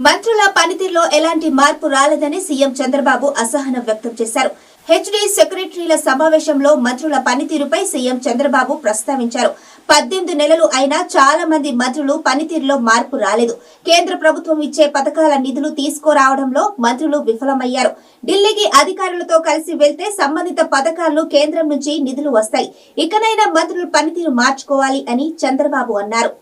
మంత్రుల పనితీరులో ఎలాంటి మార్పు రాలేదని సీఎం చంద్రబాబు అసహనం వ్యక్తం చేశారు. హెచ్డీ సెక్రటరీల సమావేశంలో మంత్రుల పనితీరుపై సీఎం చంద్రబాబు ప్రస్తావించారు. 18 నెలలు అయినా చాలా మంది మంత్రులు పనితీరులో మార్పు రాలేదు. కేంద్ర ప్రభుత్వం ఇచ్చే పథకాల నిధులు తీసుకురావడంలో మంత్రులు విఫలమయ్యారు. ఢిల్లీకి అధికారులతో కలిసి వెళ్తే సంబంధిత పథకాలను కేంద్రం నుంచి నిధులు వస్తాయి. ఇకనైనా మంత్రులు పనితీరు మార్చుకోవాలి అని చంద్రబాబు అన్నారు.